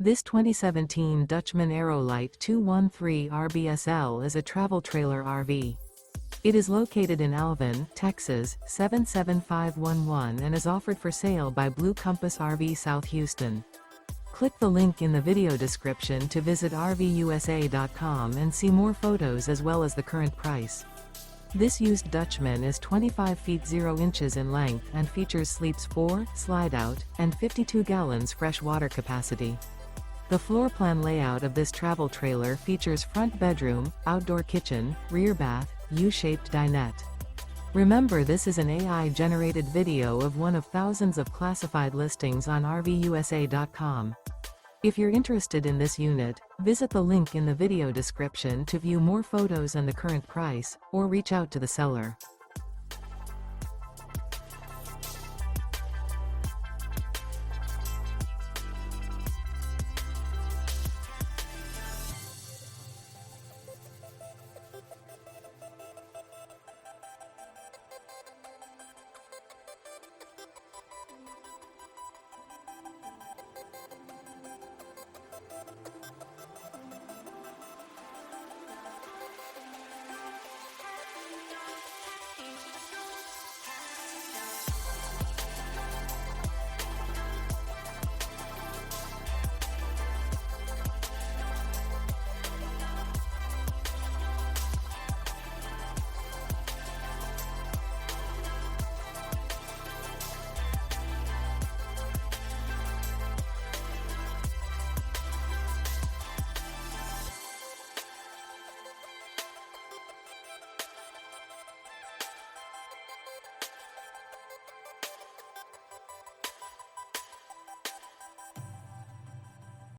This 2017 Dutchmen Aerolite 213 RBSL is a travel trailer RV. It is located in Alvin, Texas, 77511 and is offered for sale by Blue Compass RV South Houston. Click the link in the video description to visit RVUSA.com and see more photos as well as the current price. This used Dutchman is 25 feet 0 inches in length and features sleeps 4, slide-out, and 52 gallons fresh water capacity. The floor plan layout of this travel trailer features front bedroom, outdoor kitchen, rear bath, U-shaped dinette. Remember, this is an AI-generated video of one of thousands of classified listings on RVUSA.com. If you're interested in this unit, visit the link in the video description to view more photos and the current price, or reach out to the seller.